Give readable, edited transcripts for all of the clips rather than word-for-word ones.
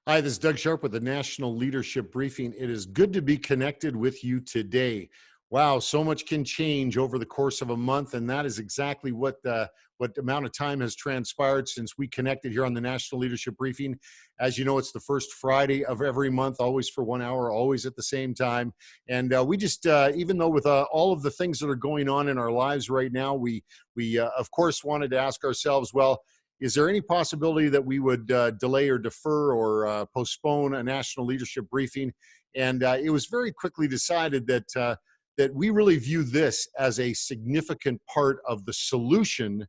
Hi, this is Doug Sharpe with the National Leadership Briefing. It is good to be connected with you today. Wow, so much can change over the course of a month, and that is exactly what amount of time has transpired since we connected here on the National Leadership Briefing. As you know, it's the first Friday of every month, always for 1 hour, always at the same time. And we just, even though with all of the things that are going on in our lives right now, we of course wanted to ask ourselves, well, is there any possibility that we would delay or defer or postpone a national leadership briefing? And it was very quickly decided that we really view this as a significant part of the solution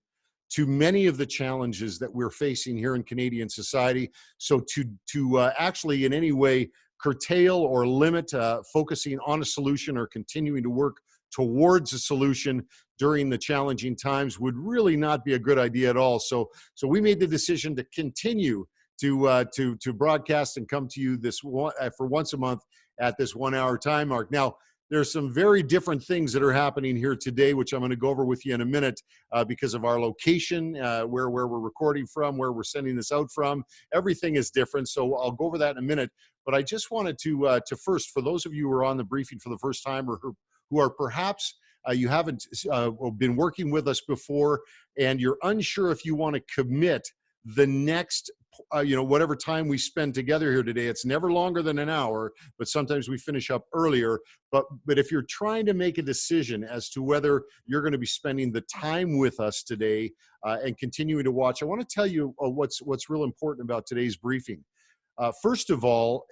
to many of the challenges that we're facing here in Canadian society. So to actually in any way curtail or limit focusing on a solution or continuing to work towards a solution during the challenging times would really not be a good idea at all. So we made the decision to continue to broadcast and come to you this one, for once a month at this 1 hour time mark. Now, there's some very different things that are happening here today, which I'm going to go over with you in a minute because of our location, where we're recording from, where we're sending this out from. Everything is different, so I'll go over that in a minute. But I just wanted to first, for those of you who are on the briefing for the first time or who are perhaps you haven't been working with us before and you're unsure if you want to commit the next whatever time we spend together here today. It's never longer than an hour, but sometimes we finish up earlier. But if you're trying to make a decision as to whether you're going to be spending the time with us today and continuing to watch, I want to tell you what's real important about today's briefing. First of all,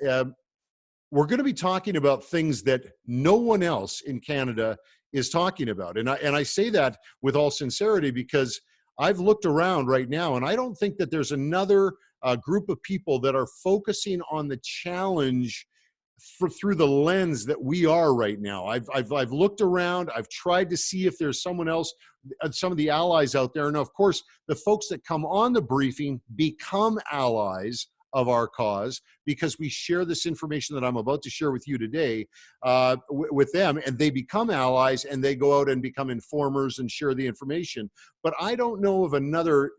we're going to be talking about things that no one else in Canada is talking about. And I say that with all sincerity because I've looked around right now and I don't think that there's another group of people that are focusing on the challenge through the lens that we are right now. I've looked around, I've tried to see if there's someone else, some of the allies out there. And of course, the folks that come on the briefing become allies of our cause because we share this information that I'm about to share with you today with them, and they become allies and they go out and become informers and share the information. But I don't know of another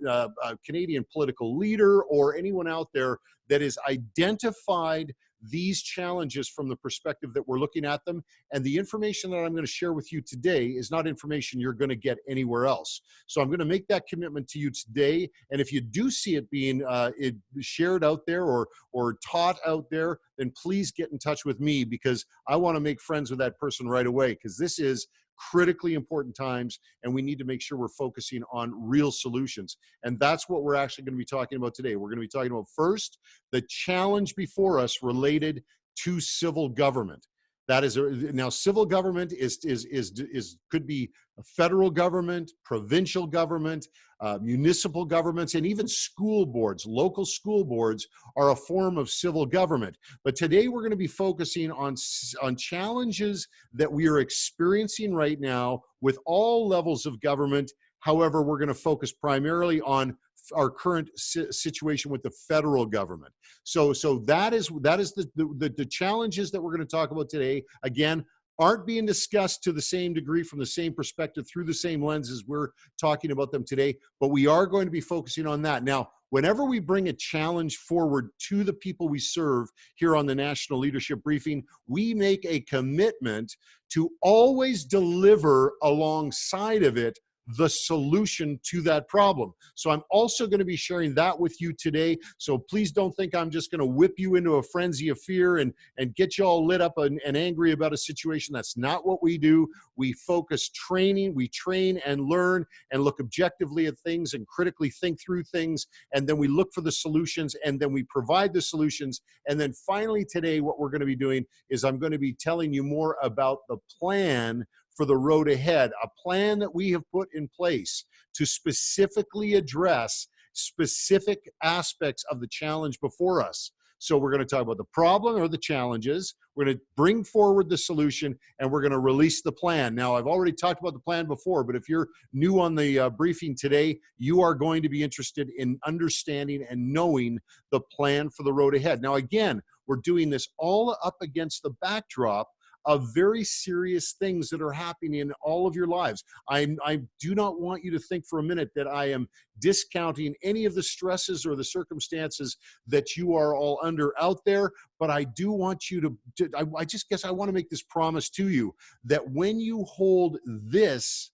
Canadian political leader or anyone out there that has identified these challenges from the perspective that we're looking at them. And the information that I'm going to share with you today is not information you're going to get anywhere else. So I'm going to make that commitment to you today. And if you do see it being shared out there or taught out there, then please get in touch with me because I want to make friends with that person right away, because this is critically important times and we need to make sure we're focusing on real solutions. And that's what we're actually going to be talking about today. We're going to be talking about first, the challenge before us related to civil government. That is now civil government could be a federal government, provincial government, municipal governments, and even school boards. Local school boards are a form of civil government. But today we're going to be focusing on challenges that we are experiencing right now with all levels of government. However, we're going to focus primarily on our current situation with the federal government. So that is the challenges that we're going to talk about today. Again, aren't being discussed to the same degree from the same perspective through the same lenses we're talking about them today, but we are going to be focusing on that. Now, whenever we bring a challenge forward to the people we serve here on the National Leadership Briefing, we make a commitment to always deliver alongside of it the solution to that problem. So I'm also going to be sharing that with you today. So please don't think I'm just going to whip you into a frenzy of fear and get you all lit up and angry about a situation. That's not what we do. We focus training, we train and learn and look objectively at things and critically think through things. And then we look for the solutions and then we provide the solutions. And then finally today, what we're going to be doing is I'm going to be telling you more about the plan for the road ahead, a plan that we have put in place to specifically address specific aspects of the challenge before us. So we're going to talk about the problem or the challenges, we're going to bring forward the solution, and we're going to release the plan. Now, I've already talked about the plan before, but if you're new on the briefing today, you are going to be interested in understanding and knowing the plan for the road ahead. Now, again, we're doing this all up against the backdrop of very serious things that are happening in all of your lives. I do not want you to think for a minute that I am discounting any of the stresses or the circumstances that you are all under out there, but I do want you I just guess I want to make this promise to you that when you hold this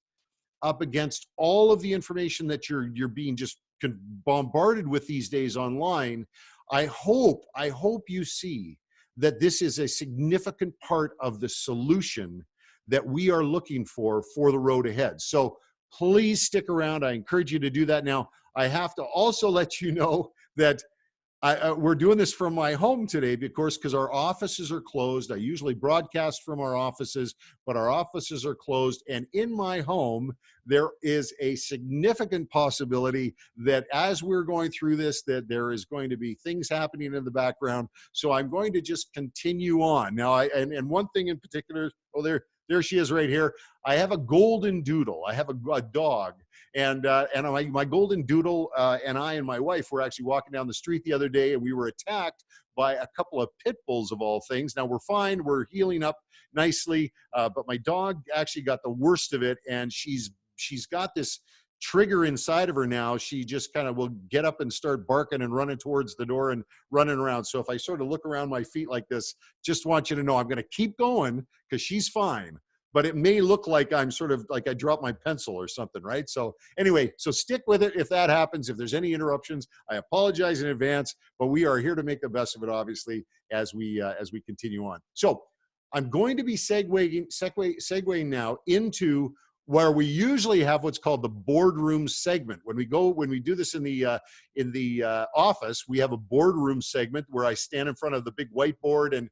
up against all of the information that you're being just bombarded with these days online, I hope you see that this is a significant part of the solution that we are looking for the road ahead. So please stick around. I encourage you to do that. Now, I have to also let you know that we're doing this from my home today, of course, because our offices are closed. I usually broadcast from our offices, but our offices are closed. And in my home, there is a significant possibility that as we're going through this, that there is going to be things happening in the background. So I'm going to just continue on. Now, and one thing in particular, oh, there she is right here. I have a golden doodle. I have a dog. And my golden doodle and I and my wife were actually walking down the street the other day, and we were attacked by a couple of pit bulls of all things. Now we're fine, we're healing up nicely, but my dog actually got the worst of it, and she's got this trigger inside of her now. She just kind of will get up and start barking and running towards the door and running around. So if I sort of look around my feet like this, just want you to know I'm going to keep going because she's fine. But it may look like I'm sort of like I dropped my pencil or something, right? So anyway, so stick with it if that happens. If there's any interruptions, I apologize in advance, but we are here to make the best of it, obviously, as we continue on. So I'm going to be segueing now into where we usually have what's called the boardroom segment. When we do this in the office, we have a boardroom segment where I stand in front of the big whiteboard, and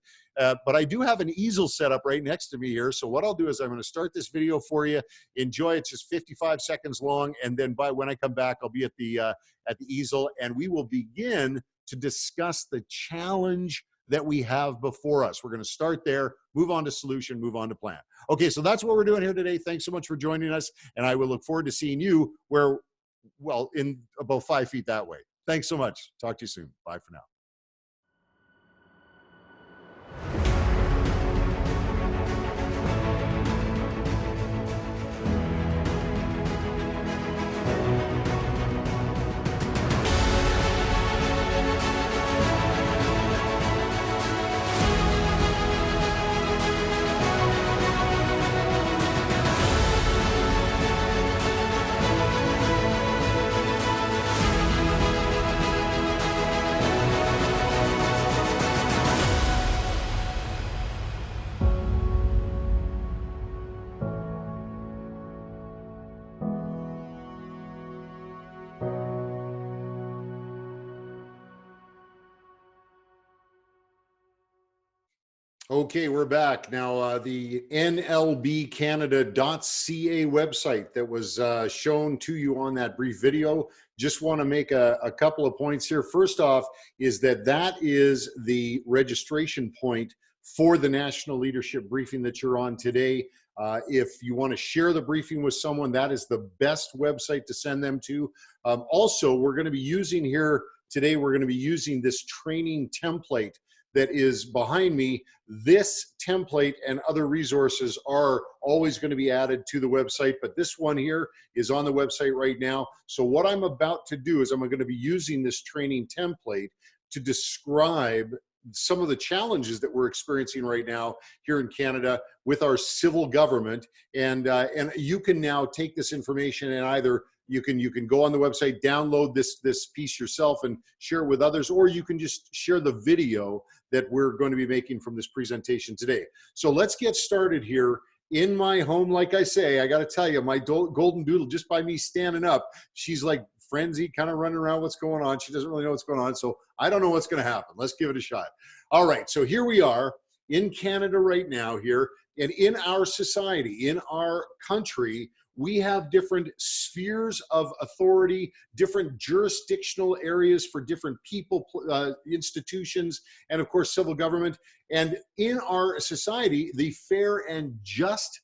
but I do have an easel set up right next to me here. So what I'll do is I'm going to start this video for you. Enjoy. It's just 55 seconds long, and then when I come back, I'll be at the easel, and we will begin to discuss the challenge that we have before us. We're going to start there, move on to solution, move on to plan. Okay, so that's what we're doing here today. Thanks so much for joining us, and I will look forward to seeing you in about 5 feet that way. Thanks so much. Talk to you soon. Bye for now. Okay, we're back. Now, the NLBCanada.ca website that was shown to you on that brief video, just want to make a couple of points here. First off is that is the registration point for the National Leadership Briefing that you're on today. If you want to share the briefing with someone, that is the best website to send them to. Also, we're going to be using here today, we're going to be using this training template that is behind me. This template and other resources are always going to be added to the website, but this one here is on the website right now. So what I'm about to do is I'm going to be using this training template to describe some of the challenges that we're experiencing right now here in Canada with our civil government. And you can now take this information and either you can go on the website, download this piece yourself and share it with others, or you can just share the video that we're going to be making from this presentation today. So let's get started here in my home. Like I say, I got to tell you, my golden doodle, just by me standing up, she's like frenzied, kind of running around what's going on. She doesn't really know what's going on. So I don't know what's going to happen. Let's give it a shot. All right. So here we are in Canada right now here, and in our society, in our country, we have different spheres of authority, different jurisdictional areas for different people, institutions, and of course, civil government. And in our society, the fair and just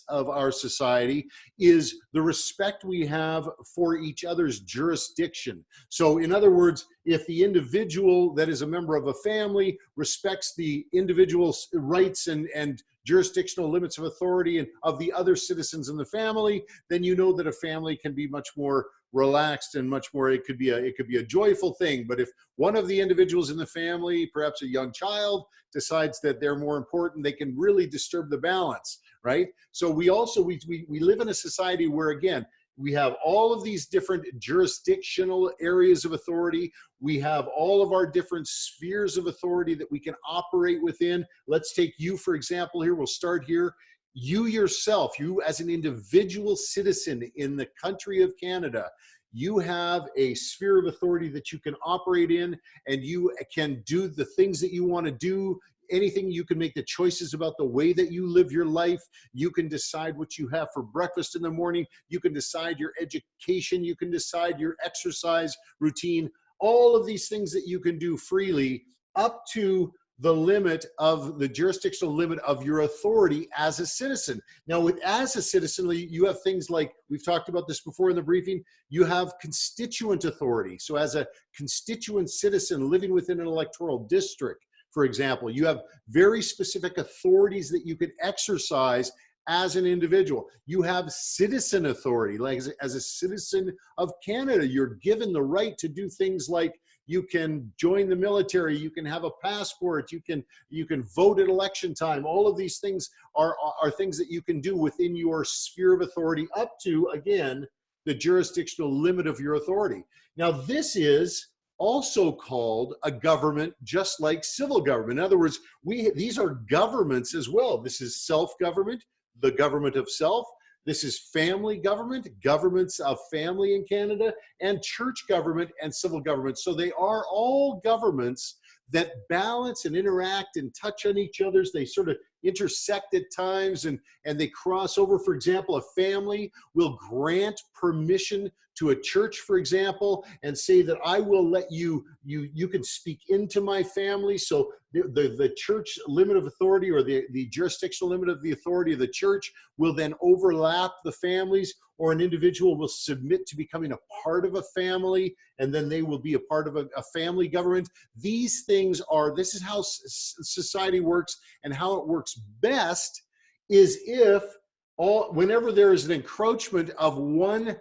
of our society is the respect we have for each other's jurisdiction. So in other words, if the individual that is a member of a family respects the individual's rights and jurisdictional limits of authority and of the other citizens in the family, then you know that a family can be much more relaxed and much more, it could be a joyful thing. But if one of the individuals in the family, perhaps a young child, decides that they're more important, they can really disturb the balance, right? So we live in a society where, again, we have all of these different jurisdictional areas of authority. We have all of our different spheres of authority that we can operate within. Let's take you, for example, here. We'll start here. You yourself, you as an individual citizen in the country of Canada, you have a sphere of authority that you can operate in, and you can do the things that you want to do. Anything, you can make the choices about the way that you live your life. You can decide what you have for breakfast in the morning. You can decide your education. You can decide your exercise routine. All of these things that you can do freely up to the limit of the jurisdictional limit of your authority as a citizen. Now, as a citizen, you have things like, we've talked about this before in the briefing, you have constituent authority. So as a constituent citizen living within an electoral district, for example, you have very specific authorities that you can exercise as an individual. You have citizen authority, like as a citizen of Canada, you're given the right to do things like you can join the military, you can have a passport, you can vote at election time. All of these things are things that you can do within your sphere of authority up to, again, the jurisdictional limit of your authority. Now, this is also called a government, just like civil government. In other words, these are governments as well. This is self-government, the government of self. This is family government, governments of family in Canada, and church government and civil government. So they are all governments that balance and interact and touch on each other's. They sort of intersect at times and they cross over. For example, a family will grant permission to a church, for example, and say that I will let you can speak into my family. So the church limit of authority, or the jurisdictional limit of the authority of the church, will then overlap the families, or an individual will submit to becoming a part of a family, and then they will be a part of a family government. This is how society works, and how it works best is whenever there is an encroachment of one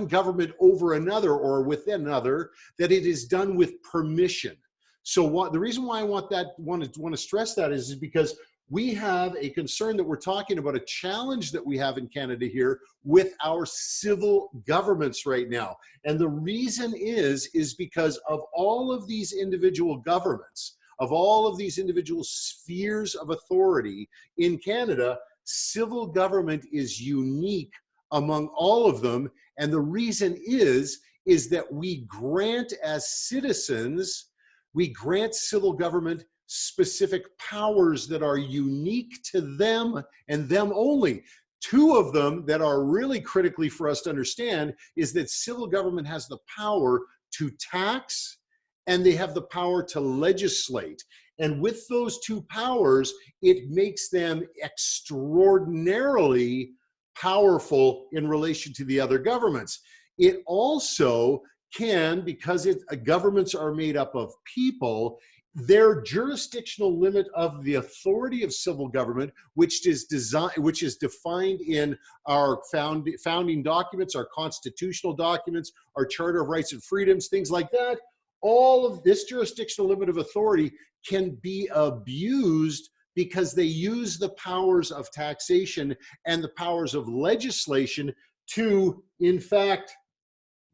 government over another or within another, that it is done with permission. So the reason why I want to stress that is because we have a concern that we're talking about, a challenge that we have in Canada here with our civil governments right now. And the reason is because of all of these individual governments, of all of these individual spheres of authority in Canada, civil government is unique among all of them. And the reason is that we grant, as citizens, we grant civil government specific powers that are unique to them and them only. Two of them that are really critically for us to understand is that civil government has the power to tax, and they have the power to legislate. And with those two powers, it makes them extraordinarily powerful in relation to the other governments. It also can, because governments are made up of people, their jurisdictional limit of the authority of civil government, which is defined in our founding documents, our constitutional documents, our Charter of Rights and Freedoms, things like that. All of this jurisdictional limit of authority can be abused because they use the powers of taxation and the powers of legislation to, in fact,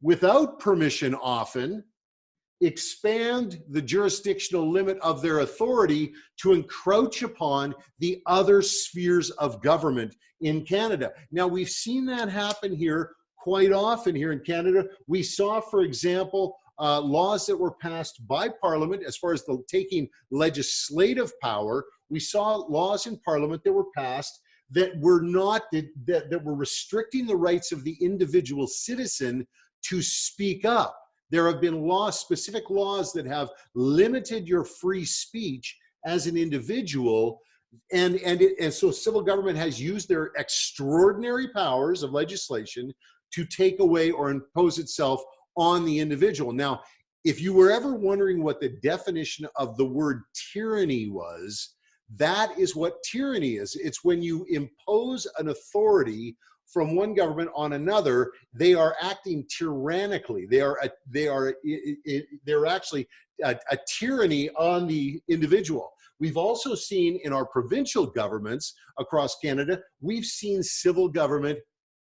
without permission often, expand the jurisdictional limit of their authority to encroach upon the other spheres of government in Canada. Now, we've seen that happen here quite often here in Canada. We saw, for example, laws that were passed by Parliament as far as taking legislative power. We saw laws in Parliament that were passed that were that were restricting the rights of the individual citizen to speak up. There have been specific laws that have limited your free speech as an individual And so civil government has used their extraordinary powers of legislation to take away or impose itself on the individual. Now, if you were ever wondering what the definition of the word tyranny was, that is what tyranny is. It's when you impose an authority from one government on another. They are acting tyrannically. They're actually a tyranny on the individual. We've also seen in our provincial governments across Canada, we've seen civil government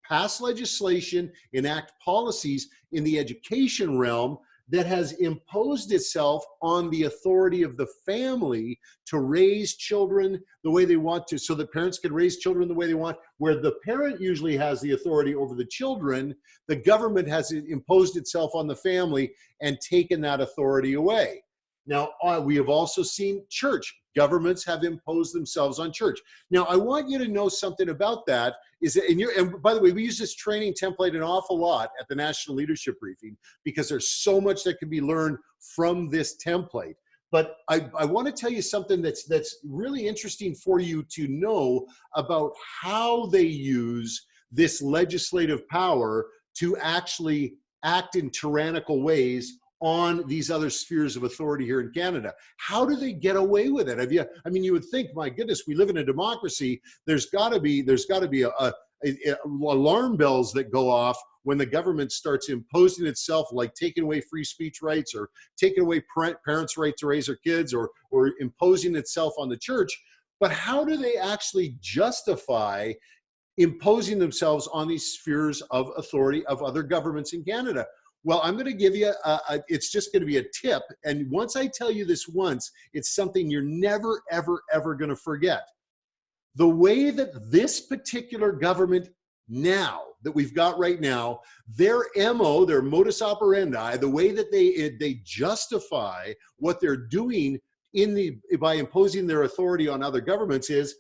pass legislation, enact policies in the education realm that has imposed itself on the authority of the family to raise children the way they want to, so that parents can raise children the way they want. Where the parent usually has the authority over the children, the government has imposed itself on the family and taken that authority away. Now, we have also seen church governments have imposed themselves on church. Now, I want you to know something about that. Is that, and by the way, we use this training template an awful lot at the National Leadership Briefing because there's so much that can be learned from this template. But I want to tell you something that's really interesting for you to know about how they use this legislative power to actually act in tyrannical ways on these other spheres of authority here in Canada. How do they get away with it? I mean, you would think, my goodness, we live in a democracy. There's got to be alarm bells that go off when the government starts imposing itself, like taking away free speech rights or taking away parents' right to raise their kids, or imposing itself on the church. But how do they actually justify imposing themselves on these spheres of authority of other governments in Canada? Well, I'm going to give you, it's just going to be a tip. And once I tell you this once, it's something you're never, ever, ever going to forget. The way that this particular government now, that we've got right now, their MO, their modus operandi, the way that they justify what they're doing by imposing their authority on other governments is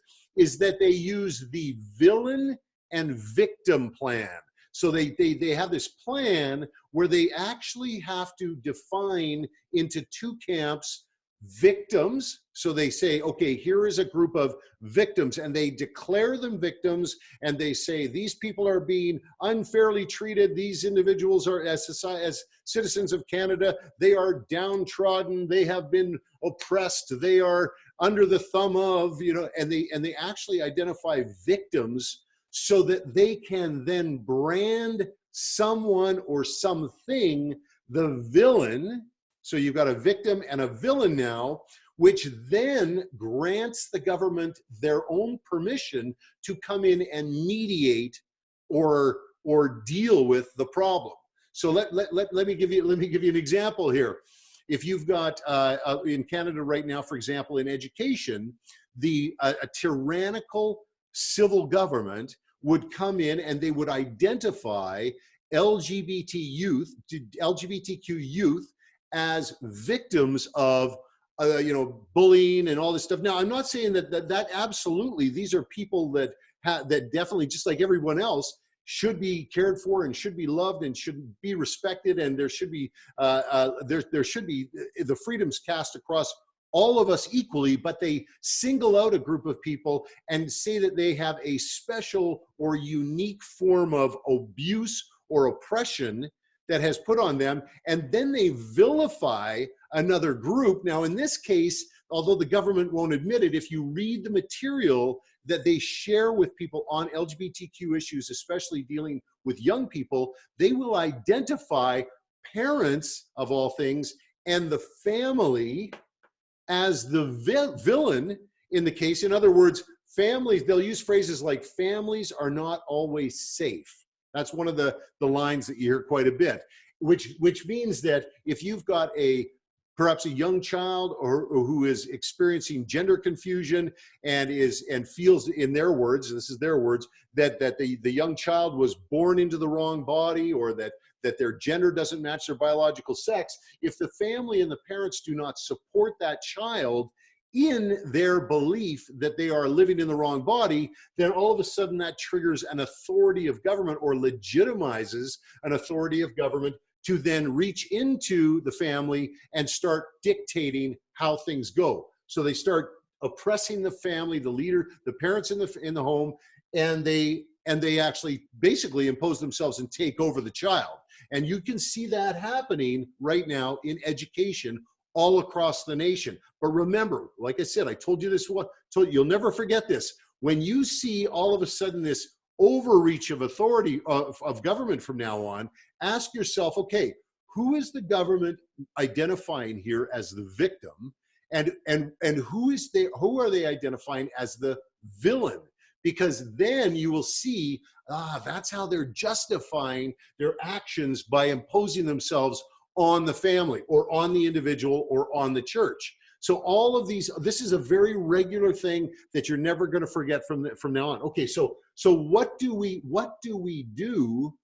that they use the villain and victim plan. So they have this plan where they actually have to define into two camps victims. So they say, okay, here is a group of victims, and they declare them victims, and they say these people are being unfairly treated. These individuals are, as citizens of Canada, they are downtrodden. They have been oppressed. They are under the thumb of, and they actually identify victims, so that they can then brand someone or something the villain. So you've got a victim and a villain now, which then grants the government their own permission to come in and mediate or deal with the problem. So let me give you an example here. If you've got in Canada right now, for example, in education, a tyrannical civil government would come in and they would identify LGBTQ youth as victims of bullying and all this stuff. Now, I'm not saying that absolutely, these are people that definitely, just like everyone else, should be cared for and should be loved and should be respected, and there should be the freedoms cast across all of us equally. But they single out a group of people and say that they have a special or unique form of abuse or oppression that has put on them, and then they vilify another group. Now, in this case, although the government won't admit it, if you read the material that they share with people on LGBTQ issues, especially dealing with young people, they will identify parents, of all things, and the family as the villain in the case. In other words, families, they'll use phrases like families are not always safe. That's one of the lines that you hear quite a bit, which means that if you've got perhaps a young child or who is experiencing gender confusion and feels, in their words, this is their words, that the young child was born into the wrong body, or that their gender doesn't match their biological sex, if the family and the parents do not support that child in their belief that they are living in the wrong body, then all of a sudden that triggers an authority of government, or legitimizes an authority of government to then reach into the family and start dictating how things go. So they start oppressing the family, the leader, the parents in the home, and they actually basically impose themselves and take over the child. And you can see that happening right now in education all across the nation. But remember, like I said, I told you this one, you'll never forget this. When you see all of a sudden this overreach of authority of government from now on, ask yourself, okay, who is the government identifying here as the victim, and who are they identifying as the villain? Because then you will see, that's how they're justifying their actions, by imposing themselves on the family or on the individual or on the church. So all of these, this is a very regular thing that you're never going to forget from now on. Okay, so what do we do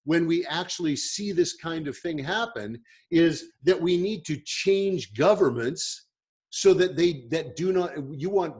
when we actually see this kind of thing happen? Is that we need to change governments so that you want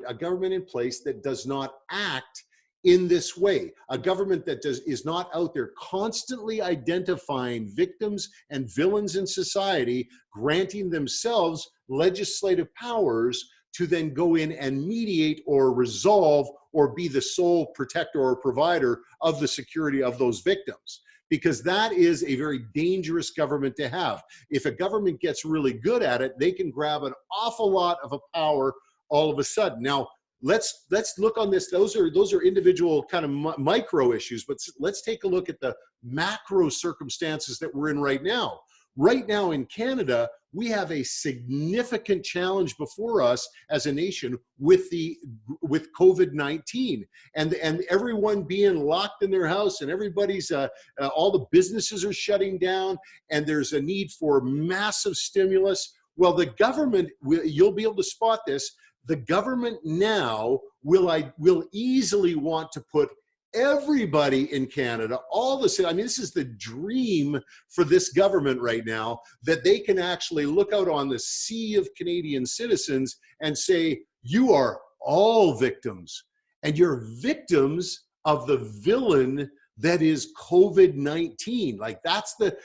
a government in place that does not act in this way, a government that is not out there constantly identifying victims and villains in society, granting themselves legislative powers to then go in and mediate or resolve or be the sole protector or provider of the security of those victims. Because that is a very dangerous government to have. If a government gets really good at it, they can grab an awful lot of a power all of a sudden. Now, let's look on this. Those are individual kind of micro issues, but let's take a look at the macro circumstances that we're in right now. Right now in Canada, we have a significant challenge before us as a nation with COVID-19 and everyone being locked in their house, and everybody's all the businesses are shutting down, and there's a need for massive stimulus. Well, the government, you'll be able to spot this. The government now will easily want to put everybody in Canada, this is the dream for this government right now, that they can actually look out on the sea of Canadian citizens and say, you are all victims, and you're victims of the villain that is COVID-19. Like, that's this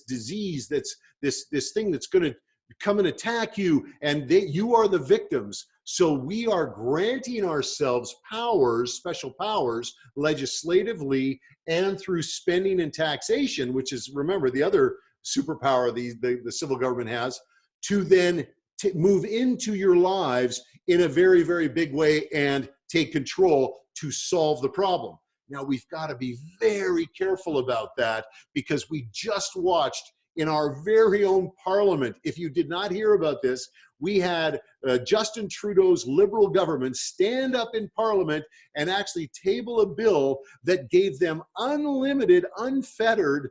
disease, that's this thing that's going to come and attack you, and you are the victims. So we are granting ourselves powers, special powers, legislatively and through spending and taxation, which is, remember, the other superpower the civil government has, to then move into your lives in a very, very big way and take control to solve the problem. Now, we've got to be very careful about that, because we just watched in our very own parliament, if you did not hear about this, we had Justin Trudeau's Liberal government stand up in parliament and actually table a bill that gave them unlimited, unfettered,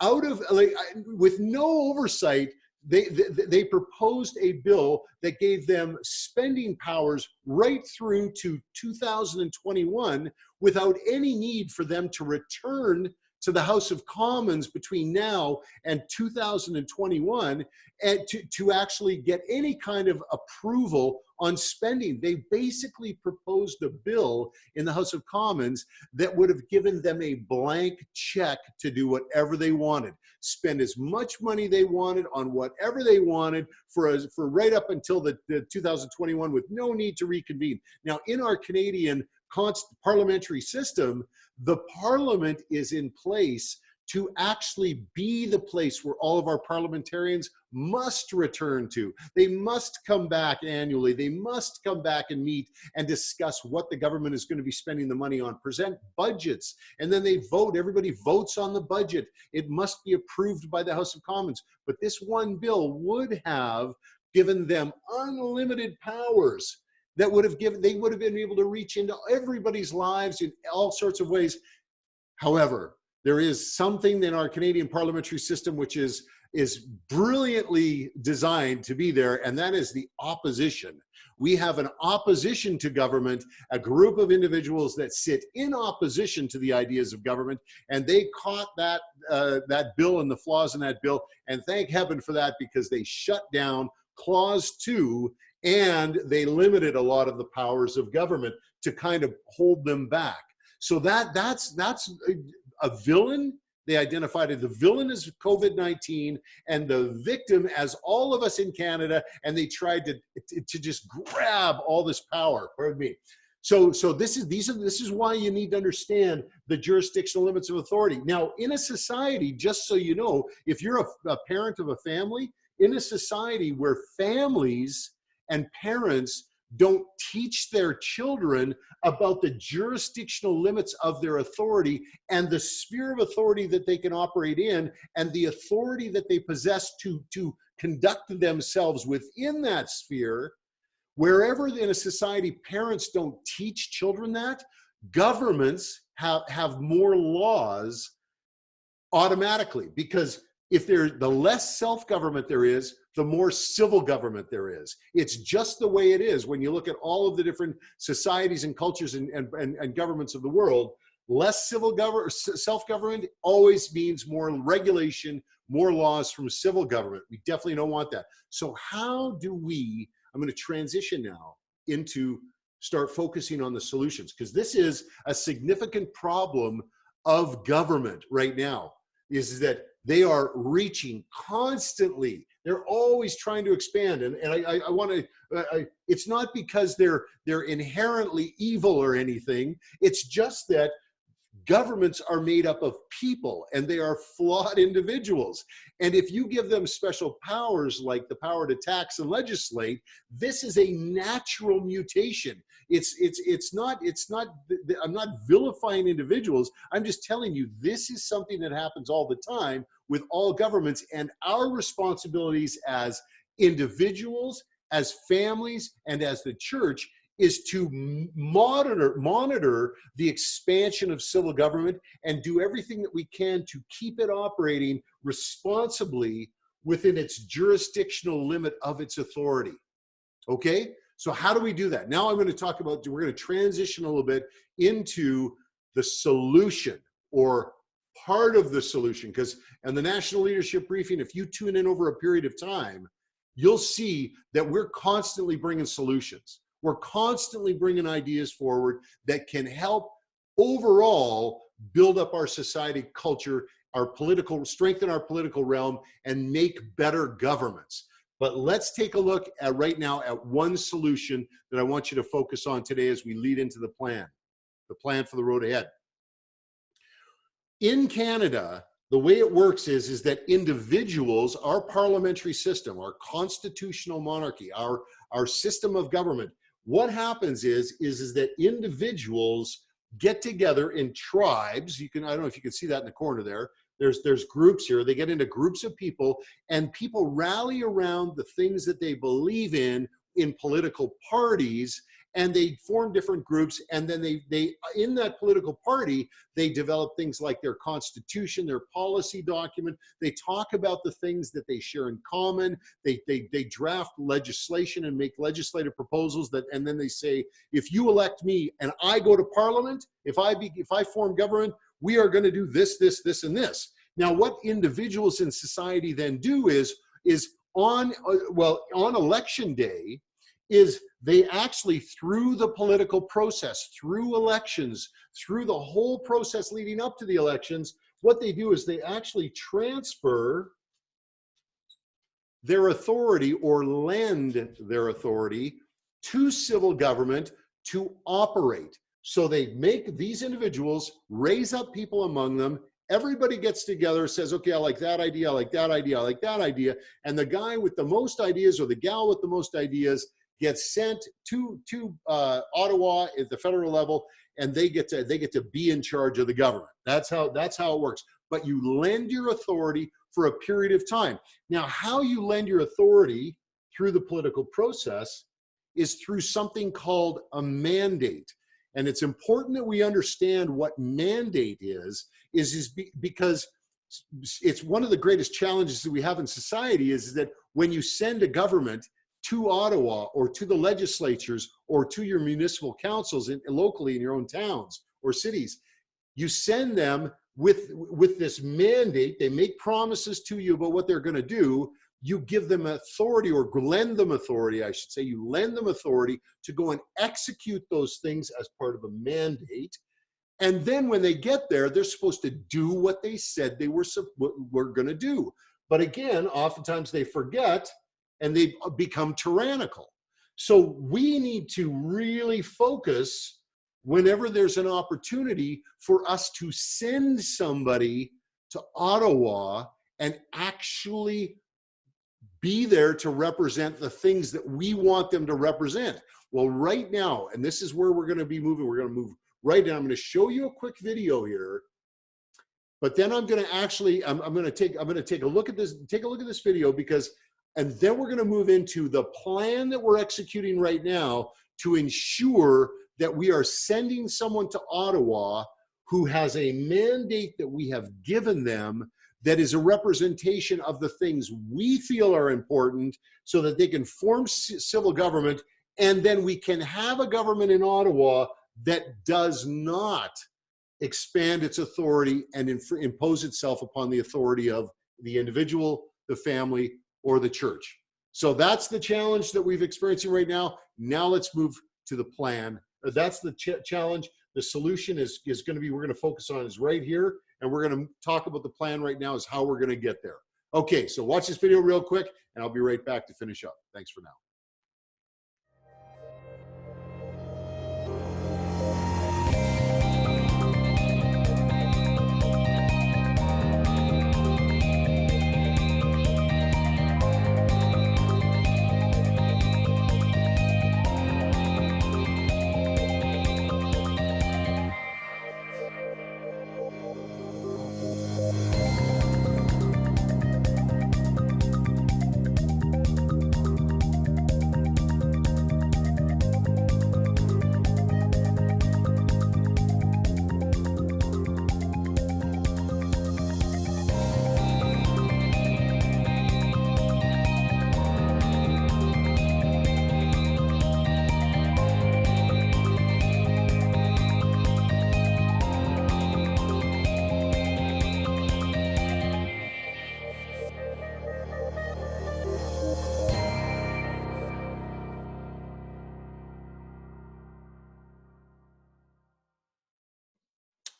with no oversight. They proposed a bill that gave them spending powers right through to 2021 without any need for them to return to the House of Commons between now and 2021 and to actually get any kind of approval on spending. They basically proposed a bill in the House of Commons that would have given them a blank check to do whatever they wanted, spend as much money they wanted on whatever they wanted for right up until the 2021 with no need to reconvene. Now, in our Canadian parliamentary system, the parliament is in place to actually be the place where all of our parliamentarians must return to. They must come back annually. They must come back and meet and discuss what the government is going to be spending the money on, present budgets, and then they vote. Everybody votes on the budget. It must be approved by the House of Commons. But this one bill would have given them unlimited powers that they would have been able to reach into everybody's lives in all sorts of ways. However, there is something in our Canadian parliamentary system which is brilliantly designed to be there, and that is the opposition. We have an opposition to government, a group of individuals that sit in opposition to the ideas of government, and they caught that bill and the flaws in that bill, and thank heaven for that, because they shut down Clause 2 and they limited a lot of the powers of government to kind of hold them back. So that's a villain. They identified the villain as COVID-19 and the victim as all of us in Canada, and they tried to just grab all this power. Pardon me. So this is why you need to understand the jurisdictional limits of authority. Now, in a society, just so you know, if you're a parent of a family, in a society where families and parents don't teach their children about the jurisdictional limits of their authority and the sphere of authority that they can operate in and the authority that they possess to conduct themselves within that sphere, wherever in a society parents don't teach children that, governments have more laws automatically, because if there's the less self-government there is, the more civil government there is. It's just the way it is. When you look at all of the different societies and cultures and governments of the world, less self-government always means more regulation, more laws from civil government. We definitely don't want that. So how do we, I'm going to transition now into start focusing on the solutions, because this is a significant problem of government right now, is that they are reaching constantly. They're always trying to expand. And I want to, it's not because they're inherently evil or anything. It's just that governments are made up of people and they are flawed individuals. And if you give them special powers like the power to tax and legislate, this is a natural mutation. It's not, I'm not vilifying individuals. I'm just telling you, this is something that happens all the time with all governments, and our responsibilities as individuals, as families, and as the church is to monitor the expansion of civil government and do everything that we can to keep it operating responsibly within its jurisdictional limit of its authority. Okay? So how do we do that? Now I'm going to talk about, we're going to transition a little bit into the solution, or part of the solution, because in the National Leadership Briefing, if you tune in over a period of time, you'll see that we're constantly bringing solutions. We're constantly bringing ideas forward that can help overall build up our society culture, strengthen our political realm, and make better governments. But let's take a look at right now at one solution that I want you to focus on today as we lead into the plan for the road ahead. In Canada, the way it works is that individuals, our parliamentary system, our constitutional monarchy, our system of government, what happens is that individuals get together in tribes. I don't know if you can see that in the corner there. There's groups here. They get into groups of people, and people rally around the things that they believe in political parties, and they form different groups, and then they in that political party, they develop things like their constitution, their policy document. They talk about the things that they share in common. They draft legislation and make legislative proposals and then they say, if you elect me and I go to Parliament, if I form government, we are going to do this, this, this, and this. Now, what individuals in society then do is on election day, is they actually, through the political process, through elections, through the whole process leading up to the elections, what they do is they actually transfer their authority or lend their authority to civil government to operate. So they make these individuals raise up people among them. Everybody gets together, says, okay, I like that idea, I like that idea, I like that idea. And the guy with the most ideas or the gal with the most ideas gets sent to Ottawa at the federal level, and they get to be in charge of the government. That's how it works. But you lend your authority for a period of time. Now, how you lend your authority through the political process is through something called a mandate. And it's important that we understand what mandate is because it's one of the greatest challenges that we have in society is that when you send a government to Ottawa or to the legislatures or to your municipal councils locally in your own towns or cities, you send them with this mandate. They make promises to you about what they're going to do. You give them authority, or lend them authority, I should say. You lend them authority to go and execute those things as part of a mandate. And then when they get there, they're supposed to do what they said they were going to do. But again, oftentimes they forget and they become tyrannical. So we need to really focus whenever there's an opportunity for us to send somebody to Ottawa and actually be there to represent the things that we want them to represent. Well, right now, and this is where we're going to be moving, we're going to move right now. I'm going to show you a quick video here, but then I'm going to actually, I'm going to take a look at this video because, and then we're going to move into the plan that we're executing right now to ensure that we are sending someone to Ottawa who has a mandate that we have given them that is a representation of the things we feel are important so that they can form civil government, and then we can have a government in Ottawa that does not expand its authority and impose itself upon the authority of the individual, the family, or the church. So that's the challenge that we've experiencing right now. Now let's move to the plan. That's the challenge. The solution is going to be, we're going to focus on is right here, and we're going to talk about the plan right now is how we're going to get there. Okay, so watch this video real quick, and I'll be right back to finish up. Thanks for now.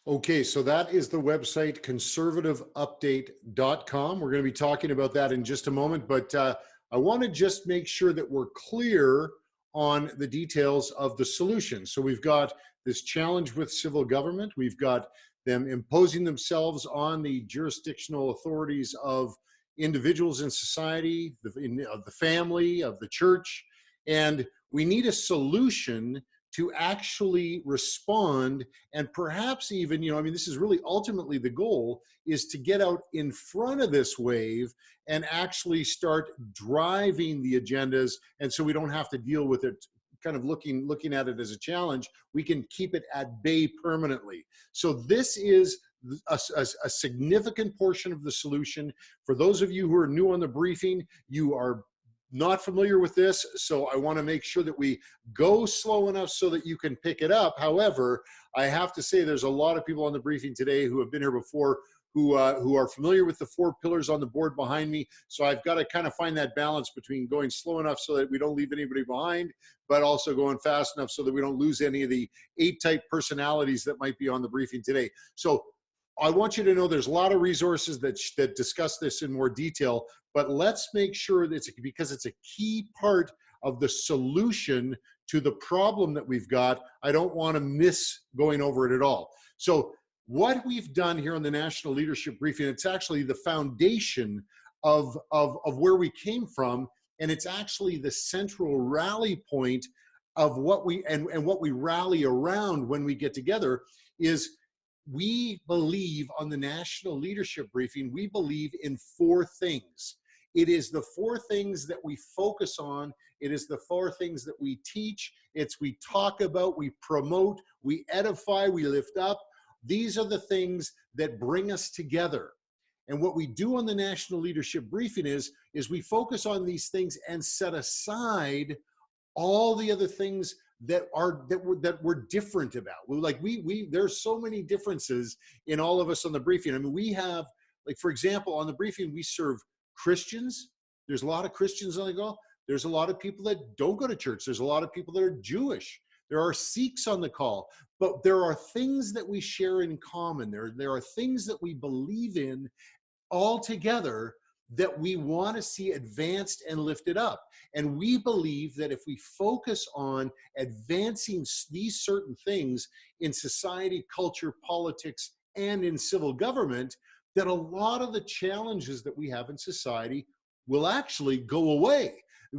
Okay, so that is the website conservativeupdate.com. We're going to be talking about that in just a moment, but I want to just make sure that we're clear on the details of the solution. So we've got this challenge with civil government. We've got them imposing themselves on the jurisdictional authorities of individuals in society, of the family, of the church, and we need a solution to actually respond, and perhaps even, I mean, this is really ultimately the goal, is to get out in front of this wave and actually start driving the agendas, and so we don't have to deal with it kind of looking at it as a challenge. We can keep it at bay permanently. So this is a significant portion of the solution. For those of you who are new on the briefing, you are not familiar with this, so I want to make sure that we go slow enough so that you can pick it up. However, I have to say there's a lot of people on the briefing today who have been here before who are familiar with the 4 pillars on the board behind me. So I've got to kind of find that balance between going slow enough so that we don't leave anybody behind, but also going fast enough so that we don't lose any of the 8 type personalities that might be on the briefing today. So I want you to know there's a lot of resources that discuss this in more detail, but let's make sure that because it's a key part of the solution to the problem that we've got. I don't want to miss going over it at all. So what we've done here on the National Leadership Briefing, it's actually the foundation of where we came from, and it's actually the central rally point of what we rally around when we get together is we believe on the National Leadership Briefing, we believe in 4 things. It is the 4 things that we focus on. It is the 4 things that we teach. It's we talk about, we promote, we edify, we lift up. These are the things that bring us together. And what we do on the National Leadership Briefing is we focus on these things and set aside all the other things that we're different about. Like there's so many differences in all of us on the briefing. I mean, we have, like, for example, on the briefing, we serve Christians. There's a lot of Christians on the go. There's a lot of people that don't go to church. There's a lot of people that are Jewish. There are Sikhs on the call, but there are things that we share in common. There are things that we believe in all together that we want to see advanced and lifted up. And we believe that if we focus on advancing these certain things in society, culture, politics, and in civil government, that a lot of the challenges that we have in society will actually go away.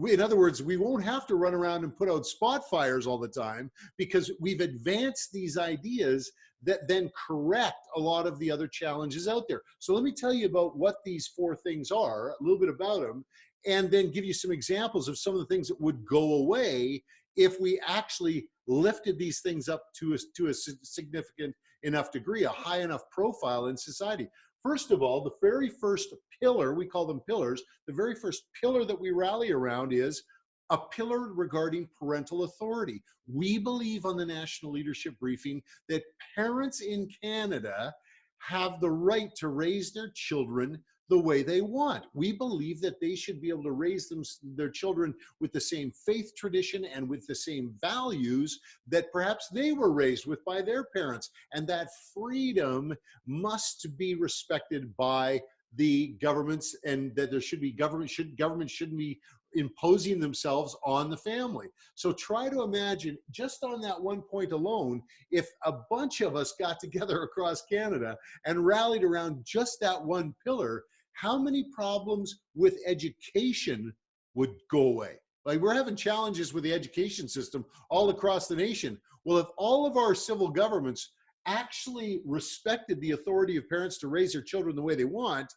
In other words, we won't have to run around and put out spot fires all the time, because we've advanced these ideas that then correct a lot of the other challenges out there. So let me tell you about what these 4 things are, a little bit about them, and then give you some examples of some of the things that would go away if we actually lifted these things up to a significant enough degree, a high enough profile in society. First of all, the very first pillar, we call them pillars, the very first pillar that we rally around is a pillar regarding parental authority. We believe on the National Leadership Briefing that parents in Canada have the right to raise their children the way they want. We believe that they should be able to raise their children with the same faith tradition and with the same values that perhaps they were raised with by their parents. And that freedom must be respected by the governments, and that there should be government shouldn't be imposing themselves on the family. So try to imagine, just on that one point alone, if a bunch of us got together across Canada and rallied around just that one pillar, how many problems with education would go away? Like, we're having challenges with the education system all across the nation. Well, if all of our civil governments actually respected the authority of parents to raise their children the way they want,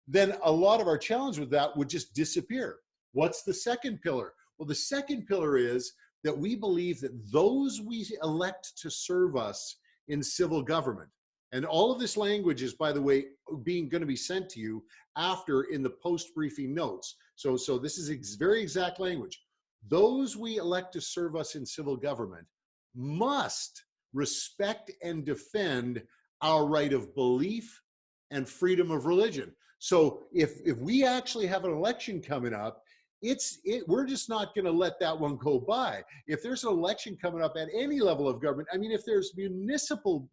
then a lot of our challenge with that would just disappear. What's the second pillar? Well, the second pillar is that we believe that those we elect to serve us in civil government, and all of this language is, by the way, going to be sent to you after in the post-briefing notes. So this is very exact language. Those we elect to serve us in civil government must respect and defend our right of belief and freedom of religion. So if we actually have an election coming up, we're just not going to let that one go by. If there's an election coming up at any level of government, I mean, if there's municipal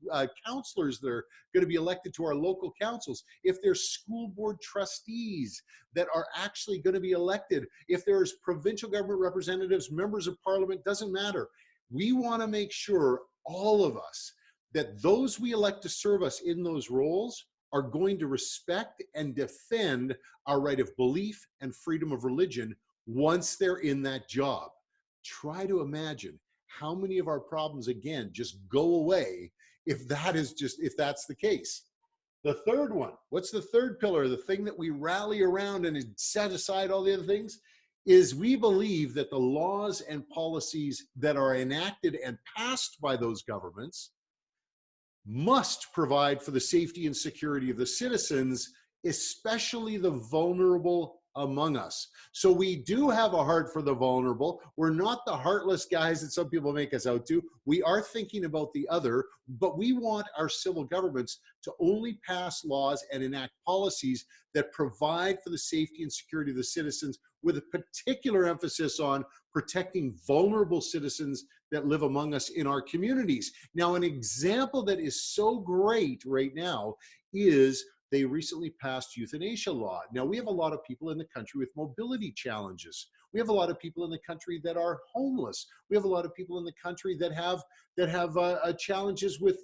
councillors that are going to be elected to our local councils, if there's school board trustees that are actually going to be elected, if there's provincial government representatives, members of parliament, doesn't matter. We want to make sure, all of us, that those we elect to serve us in those roles are going to respect and defend our right of belief and freedom of religion once they're in that job. Try to imagine how many of our problems, again, just go away if that's the case. The third one, what's the third pillar? The thing that we rally around and set aside all the other things, is we believe that the laws and policies that are enacted and passed by those governments must provide for the safety and security of the citizens, especially the vulnerable among us. So we do have a heart for the vulnerable. We're not the heartless guys that some people make us out to. We are thinking about the other, but we want our civil governments to only pass laws and enact policies that provide for the safety and security of the citizens, with a particular emphasis on protecting vulnerable citizens that live among us in our communities. Now, an example that is so great right now is they recently passed Euthanasia Law. Now, we have a lot of people in the country with mobility challenges. We have a lot of people in the country that are homeless. We have a lot of people in the country that have challenges with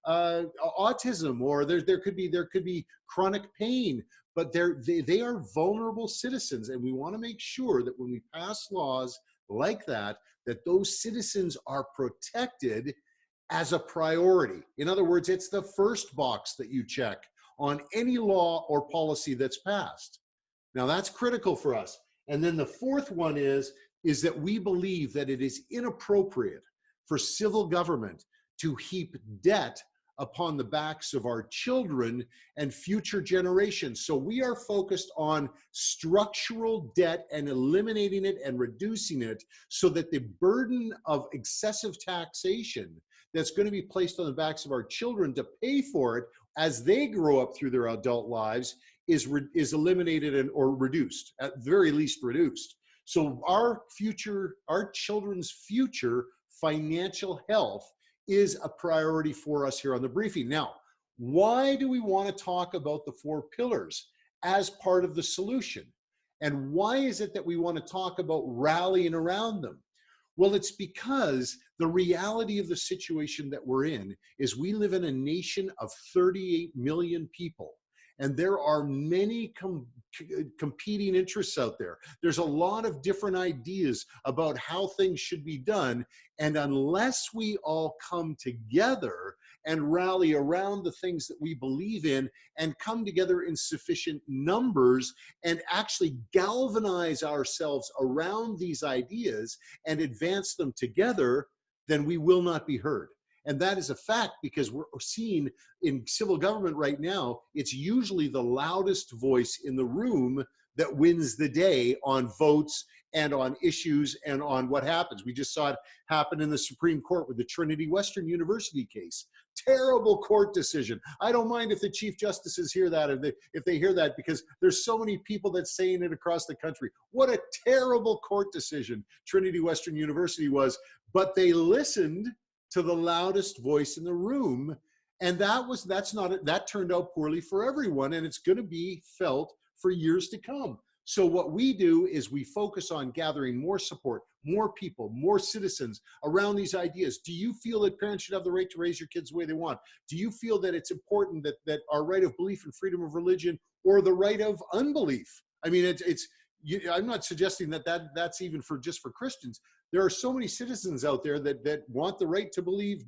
autism, or there could be chronic pain. But they are vulnerable citizens, and we want to make sure that when we pass laws like that, that those citizens are protected as a priority. In other words, it's the first box that you check on any law or policy that's passed. Now, that's critical for us. And then the fourth one is that we believe that it is inappropriate for civil government to heap debt upon the backs of our children and future generations. So we are focused on structural debt and eliminating it and reducing it, so that the burden of excessive taxation that's going to be placed on the backs of our children to pay for it as they grow up through their adult lives is eliminated or reduced, at the very least reduced. So our children's future financial health is a priority for us here on the briefing. Now, why do we want to talk about the 4 pillars as part of the solution? And why is it that we want to talk about rallying around them? Well, it's because the reality of the situation that we're in is we live in a nation of 38 million people, and there are many competing interests out there. There's a lot of different ideas about how things should be done, and unless we all come together and rally around the things that we believe in and come together in sufficient numbers and actually galvanize ourselves around these ideas and advance them together, then we will not be heard. And that is a fact, because we're seeing in civil government right now, it's usually the loudest voice in the room that wins the day on votes and on issues and on what happens. We just saw it happen in the Supreme Court with the Trinity Western University case. Terrible court decision. I don't mind if the Chief Justices hear that, if they hear that, because there's so many people that's saying it across the country. What a terrible court decision Trinity Western University was, but they listened to the loudest voice in the room, and that turned out poorly for everyone, and it's going to be felt for years to come. So what we do is we focus on gathering more support, more people, more citizens around these ideas. Do you feel that parents should have the right to raise your kids the way they want? Do you feel that it's important that our right of belief and freedom of religion, or the right of unbelief? I mean, I'm not suggesting that's even just for Christians. There are so many citizens out there that want the right to believe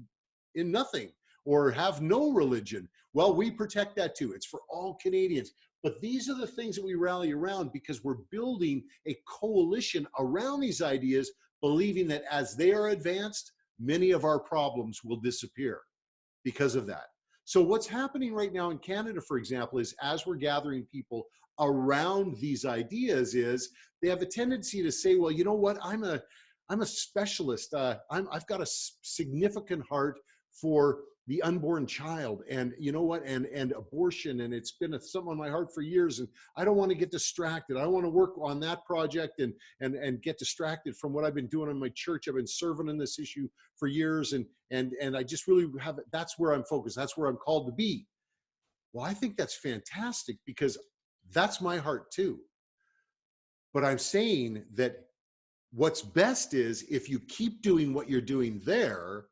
in nothing or have no religion. Well, we protect that too. It's for all Canadians. But these are the things that we rally around, because we're building a coalition around these ideas, believing that as they are advanced, many of our problems will disappear because of that. So what's happening right now in Canada, for example, is as we're gathering people around these ideas, is they have a tendency to say, well, you know what, I'm a specialist. I've got a significant heart for the unborn child, and you know what, and abortion, and it's been something on my heart for years, and I don't want to get distracted. I want to work on that project and get distracted from what I've been doing in my church. I've been serving in this issue for years, and I just really have, that's where I'm focused. That's where I'm called to be. Well, I think that's fantastic, because that's my heart too. But I'm saying that what's best is if you keep doing what you're doing there,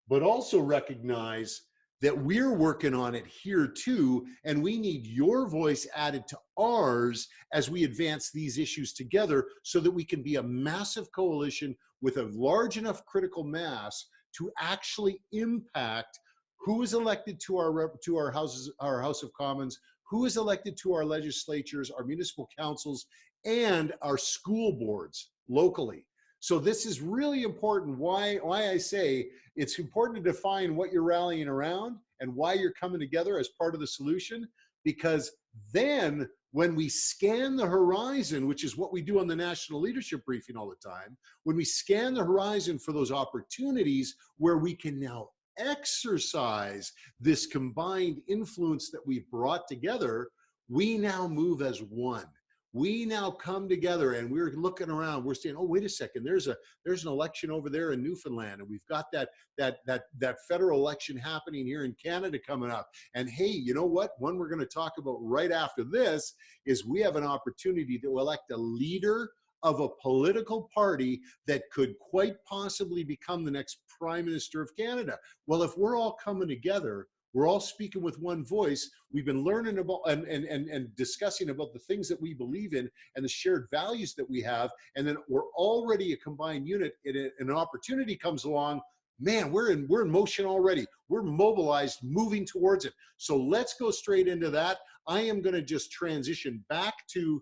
but also recognize that we're working on it here too, and we need your voice added to ours as we advance these issues together, so that we can be a massive coalition with a large enough critical mass to actually impact who is elected to our House of Commons, who is elected to our legislatures, our municipal councils, and our school boards locally. So this is really important. Why I say it's important to define what you're rallying around and why you're coming together as part of the solution, because then when we scan the horizon, which is what we do on the National Leadership Briefing all the time, when we scan the horizon for those opportunities where we can now exercise this combined influence that we've brought together, we now move as one. We now come together, and we're looking around. We're saying, "Oh, wait a second. There's an election over there in Newfoundland, and we've got that federal election happening here in Canada coming up. And hey, you know what? One we're going to talk about right after this is we have an opportunity to elect a leader of a political party that could quite possibly become the next Prime Minister of Canada." Well, if we're all coming together, we're all speaking with one voice. We've been learning about and discussing about the things that we believe in and the shared values that we have. And then we're already a combined unit, and an opportunity comes along. Man, we're in motion already. We're mobilized, moving towards it. So let's go straight into that. I am going to just transition back to,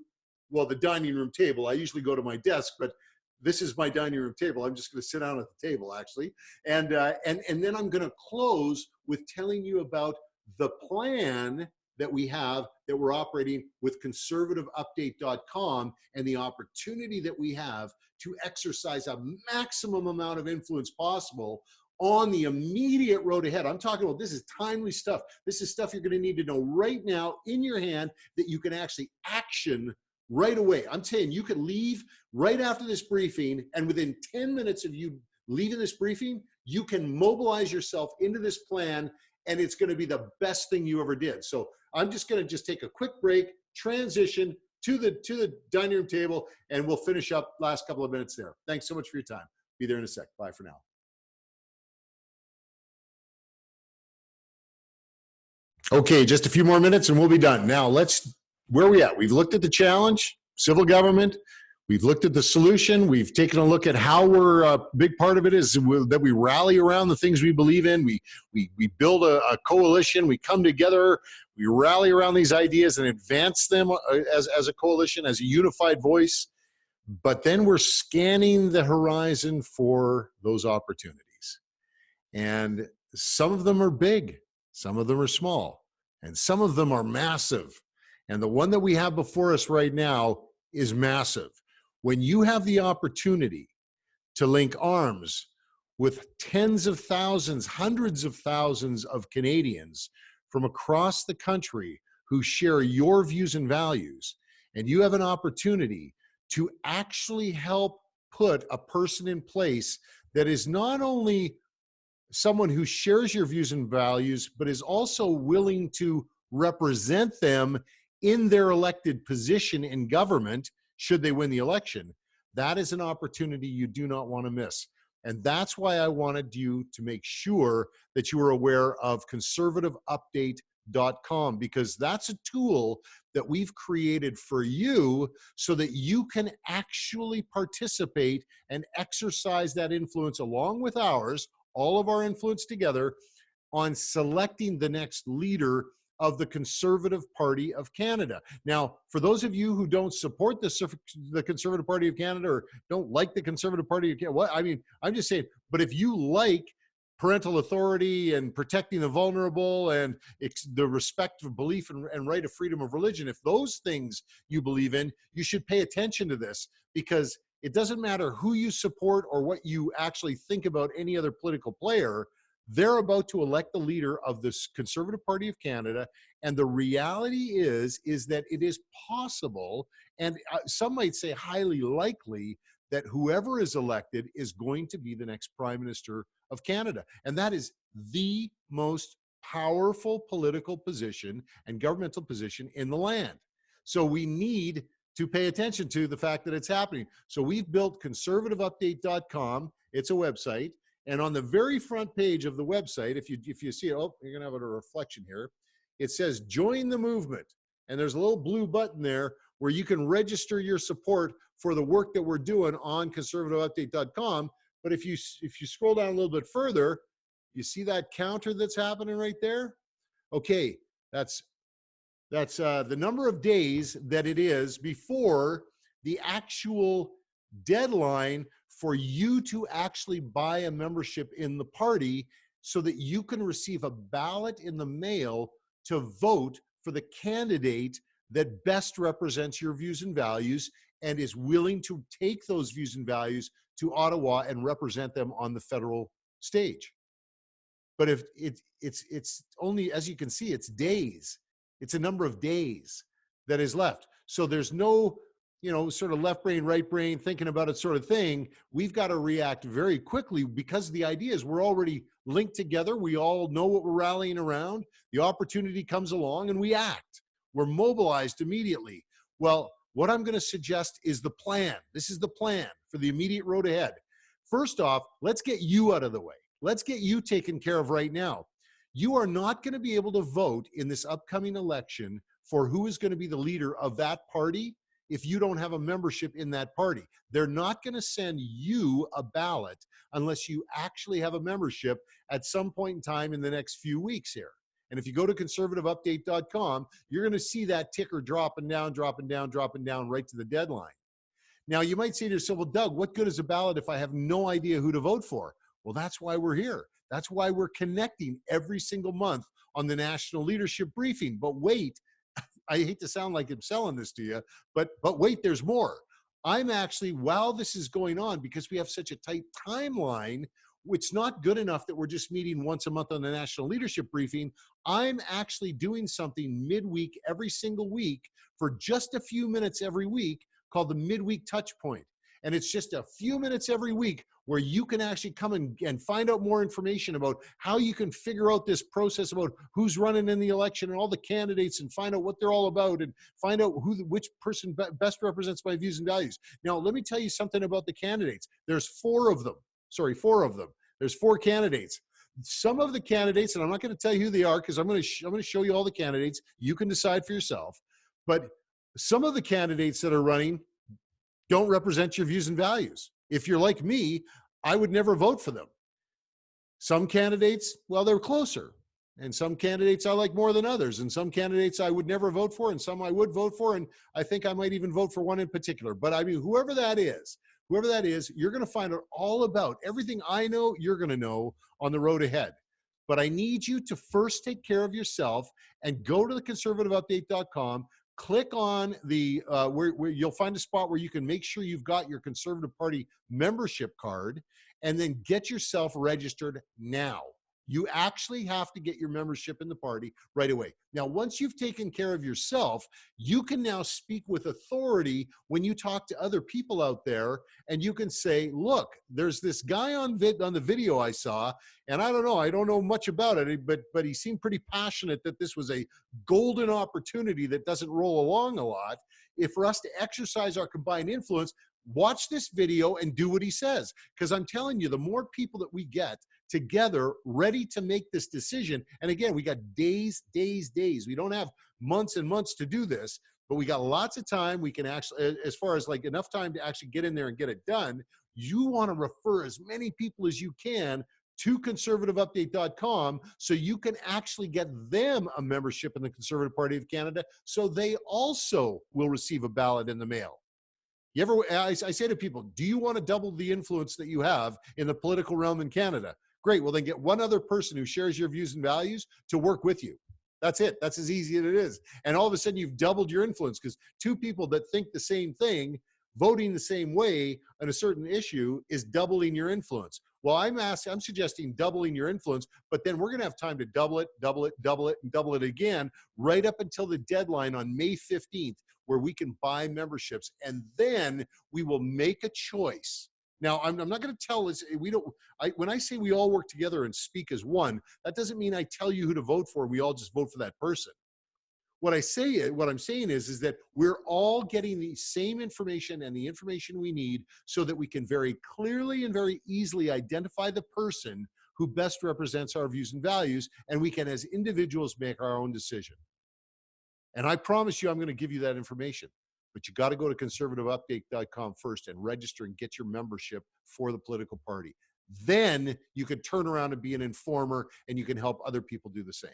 well, the dining room table. I usually go to my desk, but this is my dining room table. I'm just going to sit down at the table, actually. And then I'm going to close with telling you about the plan that we have, that we're operating with conservativeupdate.com, and the opportunity that we have to exercise a maximum amount of influence possible on the immediate road ahead. I'm talking about, this is timely stuff. This is stuff you're going to need to know right now in your hand, that you can actually action right away. I'm saying you could leave right after this briefing, and within 10 minutes of you leaving this briefing, you can mobilize yourself into this plan, and it's going to be the best thing you ever did. So I'm just going to take a quick break, transition to the dining room table, and we'll finish up last couple of minutes there. Thanks so much for your time. Be there in a sec. Bye for now. Okay, just a few more minutes and we'll be done. Now where are we at? We've looked at the challenge, civil government. We've looked at the solution. We've taken a look at how a big part of it is that we rally around the things we believe in. We build a coalition. We come together. We rally around these ideas and advance them as a coalition, as a unified voice. But then we're scanning the horizon for those opportunities. And some of them are big, some of them are small, and some of them are massive. And the one that we have before us right now is massive. When you have the opportunity to link arms with tens of thousands, hundreds of thousands of Canadians from across the country who share your views and values, and you have an opportunity to actually help put a person in place that is not only someone who shares your views and values, but is also willing to represent them in their elected position in government, should they win the election, that is an opportunity you do not want to miss. And that's why I wanted you to make sure that you were aware of conservativeupdate.com, because that's a tool that we've created for you so that you can actually participate and exercise that influence along with ours, all of our influence together, on selecting the next leader of the Conservative Party of Canada. Now, for those of you who don't support the Conservative Party of Canada or don't like the Conservative Party of Canada, well, I mean, I'm just saying, but if you like parental authority and protecting the vulnerable and the respect of belief and right of freedom of religion, if those things you believe in, you should pay attention to this, because it doesn't matter who you support or what you actually think about any other political player. They're about to elect the leader of this Conservative Party of Canada, and the reality is that it is possible, and some might say highly likely, that whoever is elected is going to be the next Prime Minister of Canada. And that is the most powerful political position and governmental position in the land. So we need to pay attention to the fact that it's happening. So we've built conservativeupdate.com. It's a website. And on the very front page of the website, if you see it, oh, you're gonna have a reflection here. It says join the movement. And there's a little blue button there where you can register your support for the work that we're doing on conservativeupdate.com. But if you scroll down a little bit further, you see that counter that's happening right there? Okay, that's the number of days that it is before the actual deadline for you to actually buy a membership in the party, so that you can receive a ballot in the mail to vote for the candidate that best represents your views and values and is willing to take those views and values to Ottawa and represent them on the federal stage. But if it's only, as you can see, it's days. It's a number of days that is left. So there's no, sort of left brain, right brain, thinking about it sort of thing. We've got to react very quickly, because the idea is we're already linked together. We all know what we're rallying around. The opportunity comes along and we act. We're mobilized immediately. Well, what I'm going to suggest is the plan. This is the plan for the immediate road ahead. First off, let's get you out of the way. Let's get you taken care of right now. You are not going to be able to vote in this upcoming election for who is going to be the leader of that party if you don't have a membership in that party. They're not going to send you a ballot unless you actually have a membership at some point in time in the next few weeks here. And if you go to conservativeupdate.com, you're going to see that ticker dropping down right to the deadline. Now, you might say to yourself, well, Doug, what good is a ballot if I have no idea who to vote for? Well, that's why we're here. That's why we're connecting every single month on the National Leadership Briefing. But wait, I hate to sound like I'm selling this to you, but wait, there's more. I'm actually, while this is going on, because we have such a tight timeline, it's not good enough that we're just meeting once a month on the National Leadership Briefing. I'm actually doing something midweek every single week for just a few minutes every week called the Midweek Touch Point. And it's just a few minutes every week where you can actually come and find out more information about how you can figure out this process about who's running in the election and all the candidates, and find out what they're all about, and find out which person best represents my views and values. Now, let me tell you something about the candidates. There's four of them. Sorry, four of them. There's four candidates. Some of the candidates, and I'm not going to tell you who they are because I'm going to show you all the candidates. You can decide for yourself. But some of the candidates that are running don't represent your views and values. If you're like me, I would never vote for them. Some candidates, well, they're closer. And some candidates I like more than others. And some candidates I would never vote for, and some I would vote for. And I think I might even vote for one in particular. But I mean, whoever that is, you're going to find out all about everything I know, you're going to know on the road ahead. But I need you to first take care of yourself and go to the conservativeupdate.com. Click on the where you'll find a spot where you can make sure you've got your Conservative Party membership card, and then get yourself registered now. You actually have to get your membership in the party right away. Now, once you've taken care of yourself, you can now speak with authority when you talk to other people out there, and you can say, look, there's this guy on the video I saw, and I don't know much about it, but he seemed pretty passionate that this was a golden opportunity that doesn't roll along a lot. If for us to exercise our combined influence, watch this video and do what he says. Because I'm telling you, the more people that we get together ready to make this decision, and again, we got days. We don't have months and months to do this, but we got lots of time. We can actually, as far as like enough time to actually get in there and get it done, you want to refer as many people as you can to conservativeupdate.com so you can actually get them a membership in the Conservative Party of Canada, so they also will receive a ballot in the mail. I say to people, do you want to double the influence that you have in the political realm in Canada? Great. Well, then get one other person who shares your views and values to work with you. That's it. That's as easy as it is. And all of a sudden you've doubled your influence, because two people that think the same thing, voting the same way on a certain issue, is doubling your influence. Well, I'm suggesting doubling your influence, but then we're going to have time to double it, and double it again right up until the deadline on May 15th, where we can buy memberships, and then we will make a choice. Now, I'm not going to tell us, when I say we all work together and speak as one, that doesn't mean I tell you who to vote for. We all just vote for that person. What I'm saying is that we're all getting the same information and the information we need so that we can very clearly and very easily identify the person who best represents our views and values, and we can, as individuals, make our own decision. And I promise you, I'm going to give you that information. But you got to go to conservativeupdate.com first and register and get your membership for the political party. Then you can turn around and be an informer, and you can help other people do the same.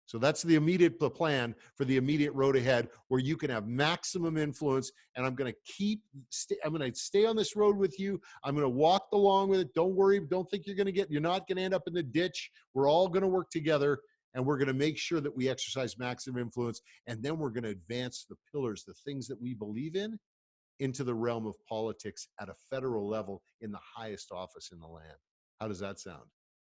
So that's the immediate plan for the immediate road ahead, where you can have maximum influence. And I'm going to stay on this road with you. I'm going to walk along with it. Don't worry. Don't think you're not going to end up in the ditch. We're all going to work together, and we're going to make sure that we exercise maximum influence. And then we're going to advance the pillars, the things that we believe in, into the realm of politics at a federal level in the highest office in the land. How does that sound?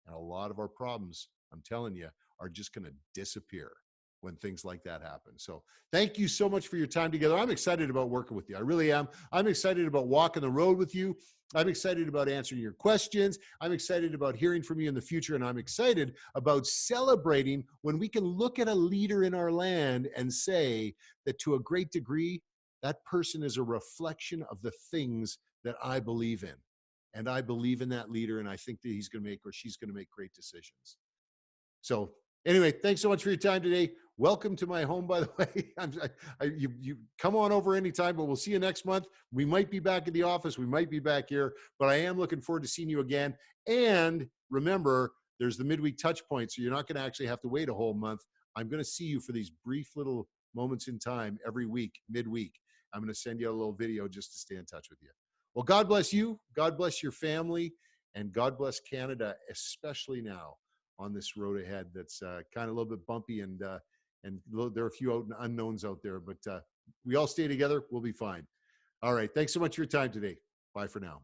And a lot of our problems, I'm telling you, are just going to disappear when things like that happen. So thank you so much for your time together. I'm excited about working with you. I really am. I'm excited about walking the road with you. I'm excited about answering your questions. I'm excited about hearing from you in the future. And I'm excited about celebrating when we can look at a leader in our land and say that to a great degree, that person is a reflection of the things that I believe in. And I believe in that leader, and I think that he's going to make, or she's going to make, great decisions. So anyway, thanks so much for your time today. Welcome to my home, by the way. You come on over anytime, but we'll see you next month. We might be back in the office. We might be back here, but I am looking forward to seeing you again. And remember, there's the midweek touch point, so you're not going to actually have to wait a whole month. I'm going to see you for these brief little moments in time every week, midweek. I'm going to send you a little video just to stay in touch with you. Well, God bless you. God bless your family, and God bless Canada, especially now on this road ahead that's kind of a little bit bumpy, and there are a few unknowns out there, but we all stay together. We'll be fine. All right. Thanks so much for your time today. Bye for now.